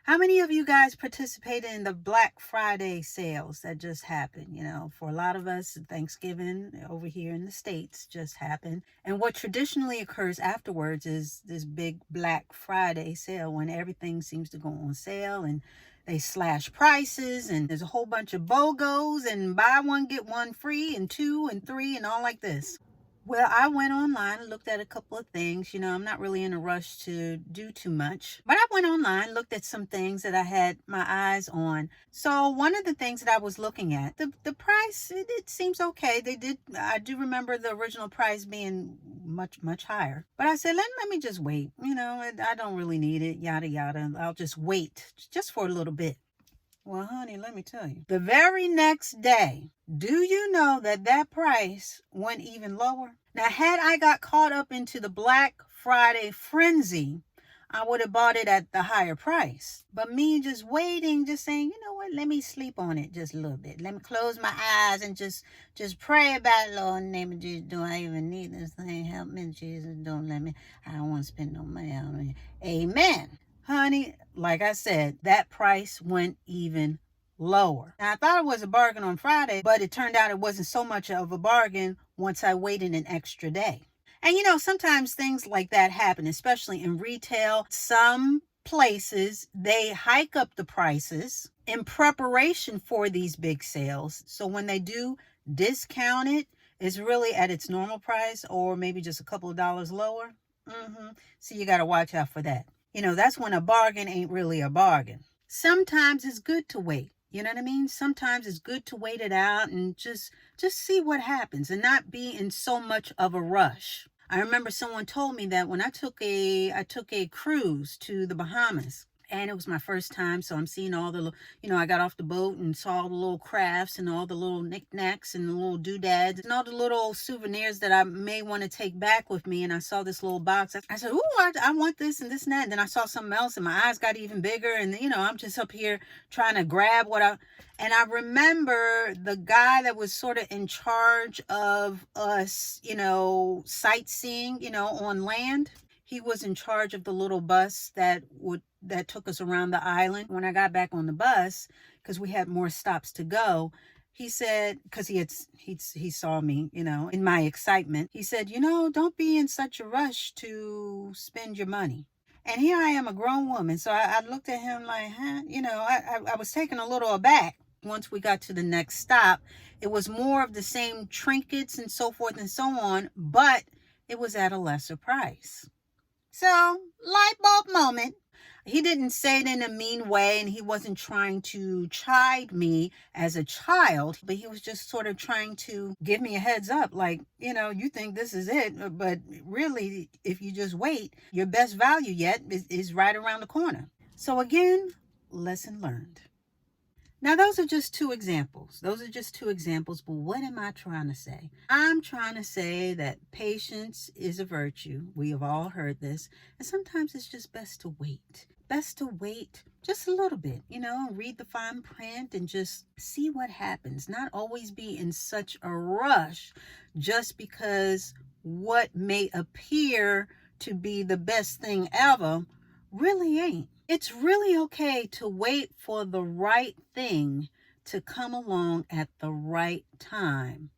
How many of you guys participated in the Black Friday sales that just happened? For a lot of us, Thanksgiving over here in the States just happened. And what traditionally occurs afterwards is this big Black Friday sale when everything seems to go on sale and they slash prices and there's a whole bunch of BOGOs and buy one, get one free and two and three and all like this. Well, I went online and looked at a couple of things. I'm not really in a rush to do too much, but I went online, looked at some things that I had my eyes on. So one of the things that I was looking at, the price, it seems okay. I do remember the original price being much, much higher. But I said, let me just wait. I don't really need it, yada, yada. I'll just wait just for a little bit. Well, honey, let me tell you. The very next day, do you know that price went even lower? Now, had I got caught up into the Black Friday frenzy, I would have bought it at the higher price. But me just waiting, just saying, you know what, let me sleep on it just a little bit. Let me close my eyes and just pray about it. Lord, in the name of Jesus, do I even need this thing? Help me, Jesus. Don't let me. I don't want to spend no money on it. Amen. Honey, like I said, that price went even lower. Now, I thought it was a bargain on Friday, but it turned out it wasn't so much of a bargain once I waited an extra day. And sometimes things like that happen, especially in retail. Some places, they hike up the prices in preparation for these big sales. So when they do discount it, it's really at its normal price or maybe just a couple of dollars lower. So you got to watch out for that. That's when a bargain ain't really a bargain. Sometimes it's good to wait. You know what I mean? Sometimes it's good to wait it out and just see what happens and not be in so much of a rush. I remember someone told me that when I took a cruise to the Bahamas. And it was my first time, so I'm seeing all the, I got off the boat and saw all the little crafts and all the little knickknacks and the little doodads and all the little souvenirs that I may want to take back with me. And I saw this little box. I said, ooh, I want this and this and that. And then I saw something else and my eyes got even bigger. And, I'm just up here trying to grab and I remember the guy that was sort of in charge of us, sightseeing, on land. He was in charge of the little bus that took us around the island. When I got back on the bus, because we had more stops to go, he said, because he saw me, in my excitement, he said, don't be in such a rush to spend your money. And here I am, a grown woman. So I looked at him like, huh? I was taken a little aback. Once we got to the next stop, it was more of the same trinkets and so forth and so on, but it was at a lesser price. So, light bulb moment. He didn't say it in a mean way, and he wasn't trying to chide me as a child, but he was just sort of trying to give me a heads up, like, you think this is it, but really, if you just wait, your best value yet is right around the corner. So again, lesson learned. Now, those are just two examples. But what am I trying to say? I'm trying to say that patience is a virtue. We have all heard this. And sometimes it's just best to wait. Best to wait just a little bit, read the fine print and just see what happens. Not always be in such a rush just because what may appear to be the best thing ever really ain't. It's really okay to wait for the right thing to come along at the right time.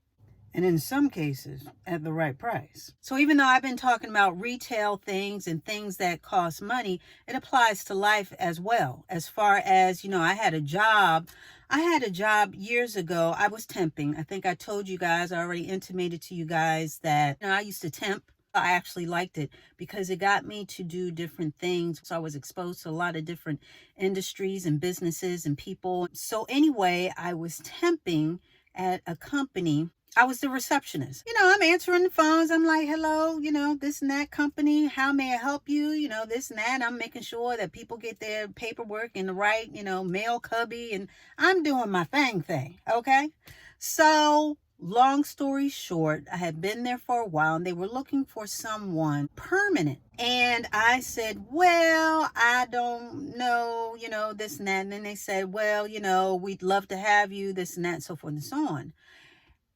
And in some cases, at the right price. So even though I've been talking about retail things and things that cost money, it applies to life as well. As far as, I had a job years ago. I was temping. I think I told you guys, I already intimated to you guys that I used to temp. I actually liked it because it got me to do different things. So I was exposed to a lot of different industries and businesses and people. So anyway, I was temping at a company. I was the receptionist. I'm answering the phones. I'm like, hello, this and that company. How may I help you? This and that. I'm making sure that people get their paperwork in the right, mail cubby. And I'm doing my thing. Okay. So long story short, I had been there for a while and they were looking for someone permanent. And I said, well, I don't know, this and that. And then they said, well, we'd love to have you, this and that, and so forth and so on.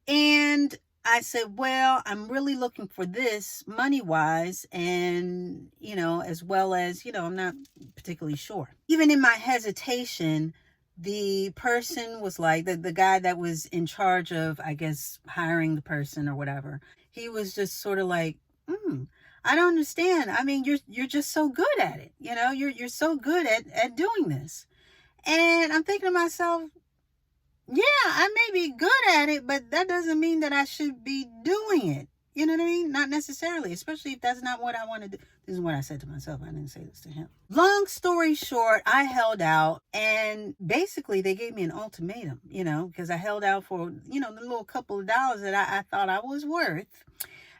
And I said, well, I'm really looking for this money wise, and, as well as, I'm not particularly sure. Even in my hesitation, the person was like, the guy that was in charge of, I guess, hiring the person or whatever, he was just sort of like, I don't understand. I mean, you're just so good at it. You're so good at doing this. And I'm thinking to myself, yeah, I may be good at it, but that doesn't mean that I should be doing it. You know what I mean? Not necessarily, especially if that's not what I want to do. This is what I said to myself. I didn't say this to him. Long story short, I held out, and basically they gave me an ultimatum, because I held out for, the little couple of dollars that I thought I was worth.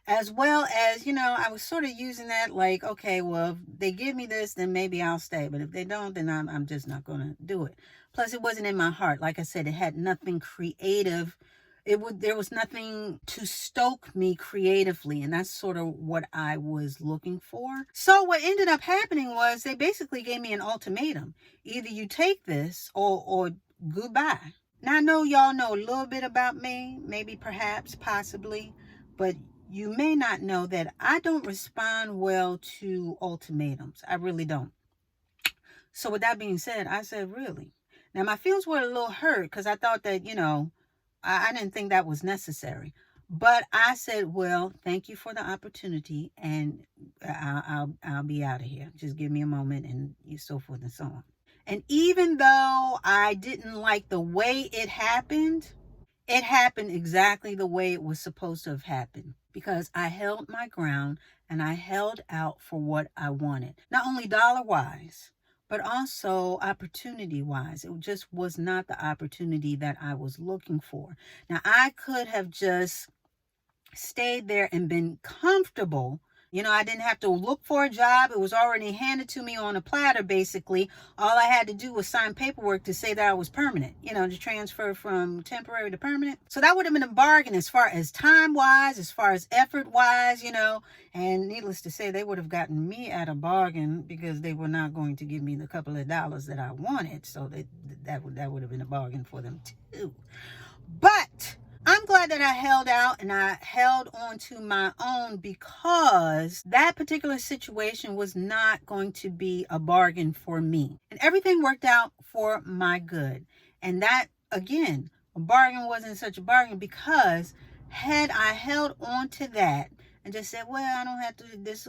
As well as, I was sort of using that like, okay, well, if they give me this, then maybe I'll stay. But if they don't, then I'm just not going to do it. Plus, it wasn't in my heart. Like I said, it had nothing creative. There was nothing to stoke me creatively. And that's sort of what I was looking for. So what ended up happening was they basically gave me an ultimatum. Either you take this or goodbye. Now, I know y'all know a little bit about me, maybe, perhaps, possibly, but you may not know that I don't respond well to ultimatums. I really don't. So with that being said, I said, really? Now, my feelings were a little hurt because I thought that, I didn't think that was necessary. But I said, well, thank you for the opportunity, and I'll be out of here. Just give me a moment, and so forth and so on. And even though I didn't like the way it happened exactly the way it was supposed to have happened, because I held my ground and I held out for what I wanted. Not only dollar-wise, but also opportunity-wise. It just was not the opportunity that I was looking for. Now, I could have just stayed there and been comfortable. I didn't have to look for a job. It was already handed to me on a platter, basically. All I had to do was sign paperwork to say that I was permanent, to transfer from temporary to permanent. So that would have been a bargain as far as time-wise, as far as effort-wise, and needless to say, they would have gotten me at a bargain because they were not going to give me the couple of dollars that I wanted. So that would have been a bargain for them too. But I'm glad that I held out and I held on to my own, because that particular situation was not going to be a bargain for me. And everything worked out for my good. And that, again, a bargain wasn't such a bargain, because had I held on to that and just said, well, I don't have to, this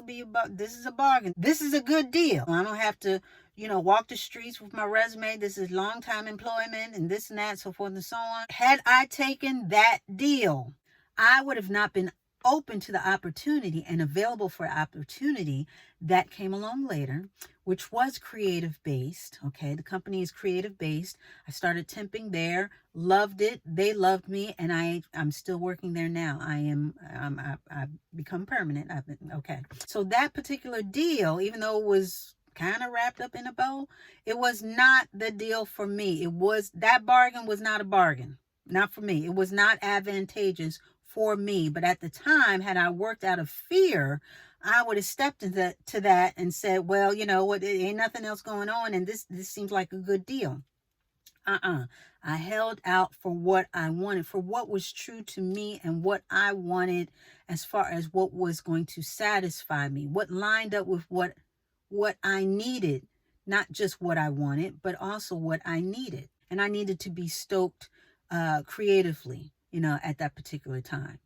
is a bargain. This is a good deal. I don't have to, walk the streets with my resume. This is long-time employment and this and that, so forth and so on. Had I taken that deal, I would have not been open to the opportunity and available for opportunity that came along later, which was creative based. Okay, the company is creative based. I started temping there, loved it. They loved me, and I'm still working there now. I've become permanent. Okay. So that particular deal, even though it was kind of wrapped up in a bow, it was not the deal for me. That bargain was not a bargain. Not for me. It was not advantageous for me. But at the time, had I worked out of fear, I would have stepped into that and said, well, you know what, ain't nothing else going on, and this seems like a good deal. I held out for what I wanted, for what was true to me and what I wanted, as far as what was going to satisfy me, what lined up with what I needed, not just what I wanted, but also what I needed. And I needed to be stoked creatively, at that particular time.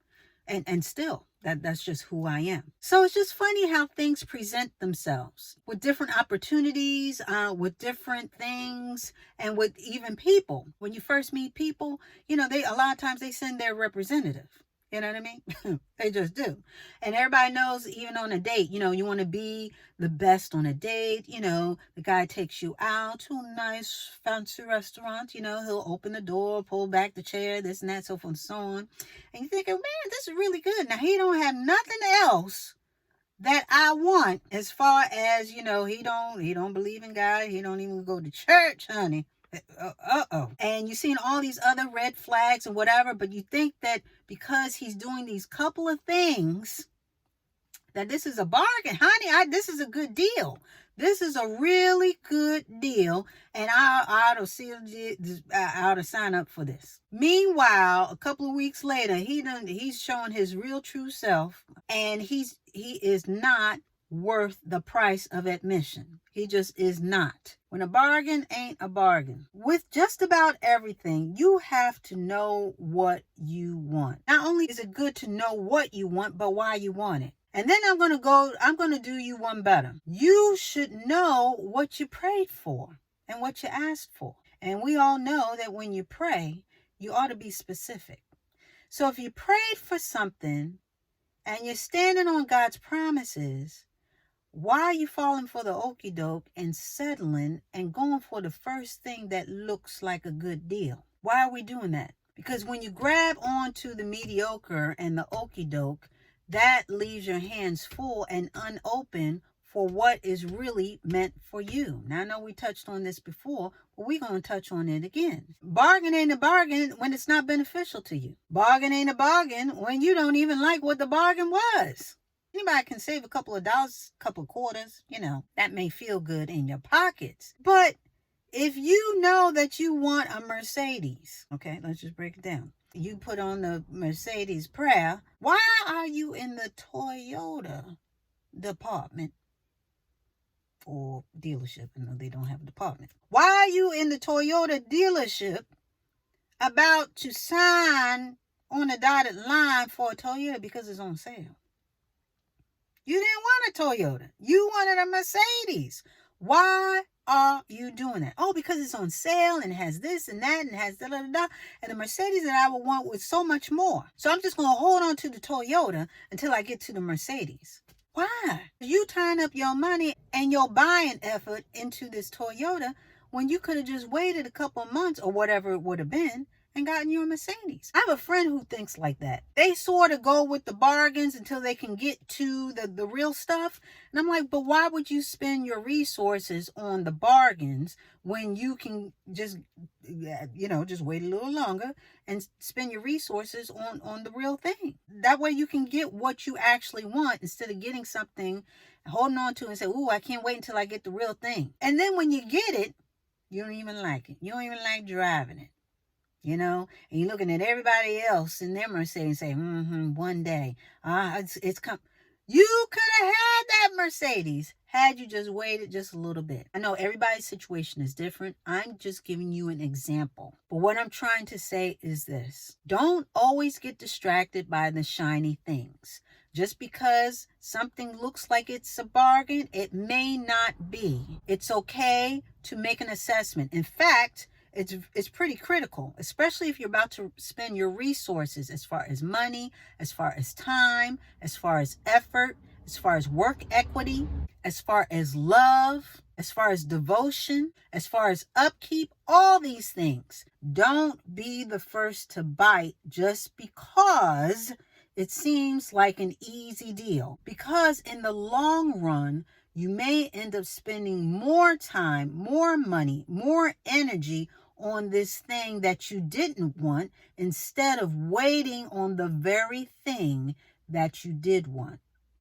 And still, that's just who I am. So it's just funny how things present themselves with different opportunities, with different things, and with even people. When you first meet people, a lot of times they send their representative. You know what I mean? They just do. And everybody knows, even on a date, you want to be the best on a date. The guy takes you out to a nice fancy restaurant. He'll open the door, pull back the chair, this and that, so forth and so on. And you're thinking, man, this is really good. Now, he don't have nothing else that I want, as far as, he don't believe in God. He don't even go to church, honey. And you're seeing all these other red flags and whatever, but you think that because he's doing these couple of things, that this is a bargain. Honey, this is a good deal. This is a really good deal, and I ought to sign up for this. Meanwhile, a couple of weeks later, he's showing his real true self, and he is not worth the price of admission. He just is not. When a bargain ain't a bargain. With just about everything, you have to know what you want. Not only is it good to know what you want, but why you want it. And then I'm going to do you one better. You should know what you prayed for and what you asked for. And we all know that when you pray, you ought to be specific. So if you prayed for something and you're standing on God's promises, why are you falling for the okey-doke and settling and going for the first thing that looks like a good deal? Why are we doing that? Because when you grab onto the mediocre and the okey-doke, that leaves your hands full and unopened for what is really meant for you. Now, I know we touched on this before, but we're going to touch on it again. Bargain ain't a bargain when it's not beneficial to you. Bargain ain't a bargain when you don't even like what the bargain was. Anybody can save a couple of dollars, a couple of quarters, that may feel good in your pockets. But if you know that you want a Mercedes, okay, let's just break it down. You put on the Mercedes prayer. Why are you in the Toyota department or dealership? I know they don't have a department. Why are you in the Toyota dealership about to sign on a dotted line for a Toyota because it's on sale? You didn't want a Toyota. You wanted a Mercedes. Why are you doing that? Oh, because it's on sale and it has this and that and it has da-da-da-da. And the Mercedes that I would want was so much more. So I'm just going to hold on to the Toyota until I get to the Mercedes. Why? You tying up your money and your buying effort into this Toyota when you could have just waited a couple of months or whatever it would have been and gotten you a Mercedes. I have a friend who thinks like that. They sort of go with the bargains until they can get to the real stuff. And I'm like, but why would you spend your resources on the bargains when you can just wait a little longer and spend your resources on the real thing? That way you can get what you actually want instead of getting something, holding on to and say, ooh, I can't wait until I get the real thing. And then when you get it, you don't even like it. You don't even like driving it. And you're looking at everybody else in their Mercedes and say, one day, it's come. You could have had that Mercedes had you just waited just a little bit. I know everybody's situation is different. I'm just giving you an example. But what I'm trying to say is this. Don't always get distracted by the shiny things. Just because something looks like it's a bargain, it may not be. It's okay to make an assessment. In fact, it's pretty critical, especially if you're about to spend your resources as far as money, as far as time, as far as effort, as far as work equity, as far as love, as far as devotion, as far as upkeep, all these things. Don't be the first to bite just because it seems like an easy deal. Because in the long run, you may end up spending more time, more money, more energy on this thing that you didn't want instead of waiting on the very thing that you did want.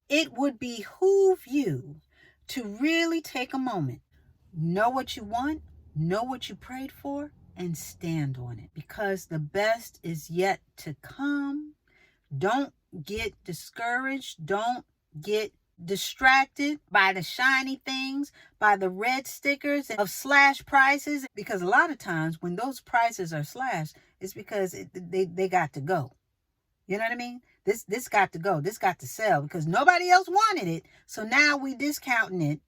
It would behoove you to really take a moment, know what you want, know what you prayed for, and stand on it, because the best is yet to come. Don't get discouraged. Don't get distracted by the shiny things, by the red stickers of slash prices, because a lot of times when those prices are slashed, it's because they got to go. You know what I mean? This got to go. This got to sell because nobody else wanted it. So now we discounting it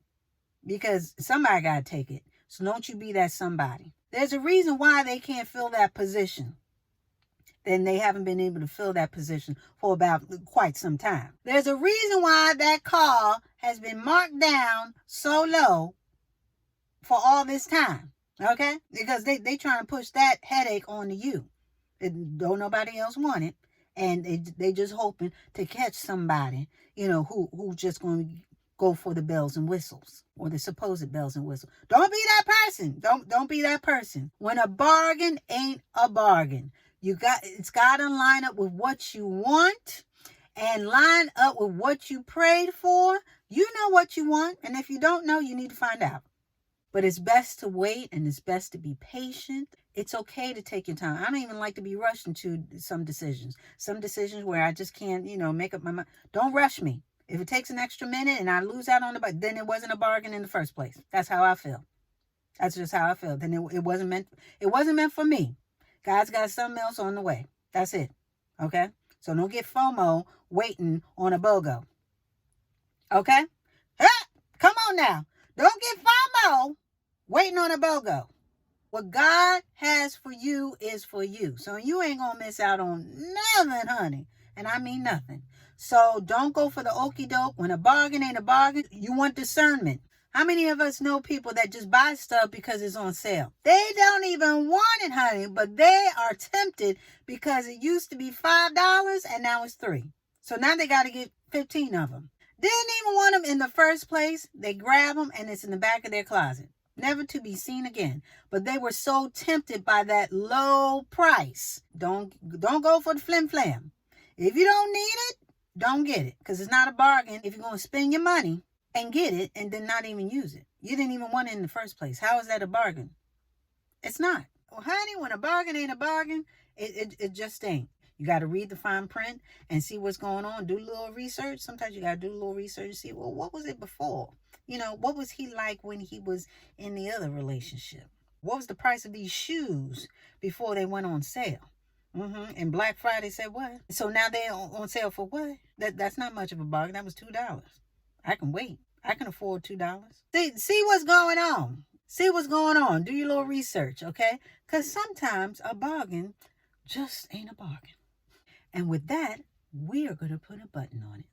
because somebody got to take it. So don't you be that somebody. There's a reason why they can't fill that position. Then they haven't been able to fill that position for about quite some time. There's a reason why that car has been marked down so low for all this time. Okay? Because they trying to push that headache onto you. Don't nobody else want it. And they just hoping to catch somebody, who just going to go for the bells and whistles, or the supposed bells and whistles. Don't be that person. Don't be that person. When a bargain ain't a bargain, it's got to line up with what you want and line up with what you prayed for, you know what you want. And if you don't know, you need to find out. But it's best to wait, and it's best to be patient. It's okay to take your time. I don't even like to be rushed into some decisions. Some decisions where I just can't, make up my mind. Don't rush me. If it takes an extra minute and I lose out on the then it wasn't a bargain in the first place. That's how I feel. That's just how I feel. Then it wasn't meant. It wasn't meant for me. God's got something else on the way. That's it. Okay. So don't get FOMO waiting on a BOGO. Okay. Come on now. Don't get FOMO waiting on a BOGO. What God has for you is for you. So you ain't going to miss out on nothing, honey. And I mean nothing. So don't go for the okey-doke. When a bargain ain't a bargain, you want discernment. How many of us know people that just buy stuff because it's on sale? They don't even want it, honey, but they are tempted because it used to be $5 and now it's $3. So now they got to get 15 of them. Didn't even want them in the first place. They grab them and it's in the back of their closet, never to be seen again. But they were so tempted by that low price. Don't go for the flim flam. If you don't need it, don't get it, because it's not a bargain if you're going to spend your money and get it and then not even use it. You didn't even want it in the first place. How is that a bargain? It's not. Well, honey, when a bargain ain't a bargain, it just ain't. You got to read the fine print and see what's going on. Do a little research. Sometimes you got to do a little research and see, well, what was it before? What was he like when he was in the other relationship? What was the price of these shoes before they went on sale? And Black Friday said what? So now they're on sale for what? That's not much of a bargain. That was $2. I can wait. I can afford $2. See what's going on. See what's going on. Do your little research, okay? Because sometimes a bargain just ain't a bargain. And with that, we are going to put a button on it.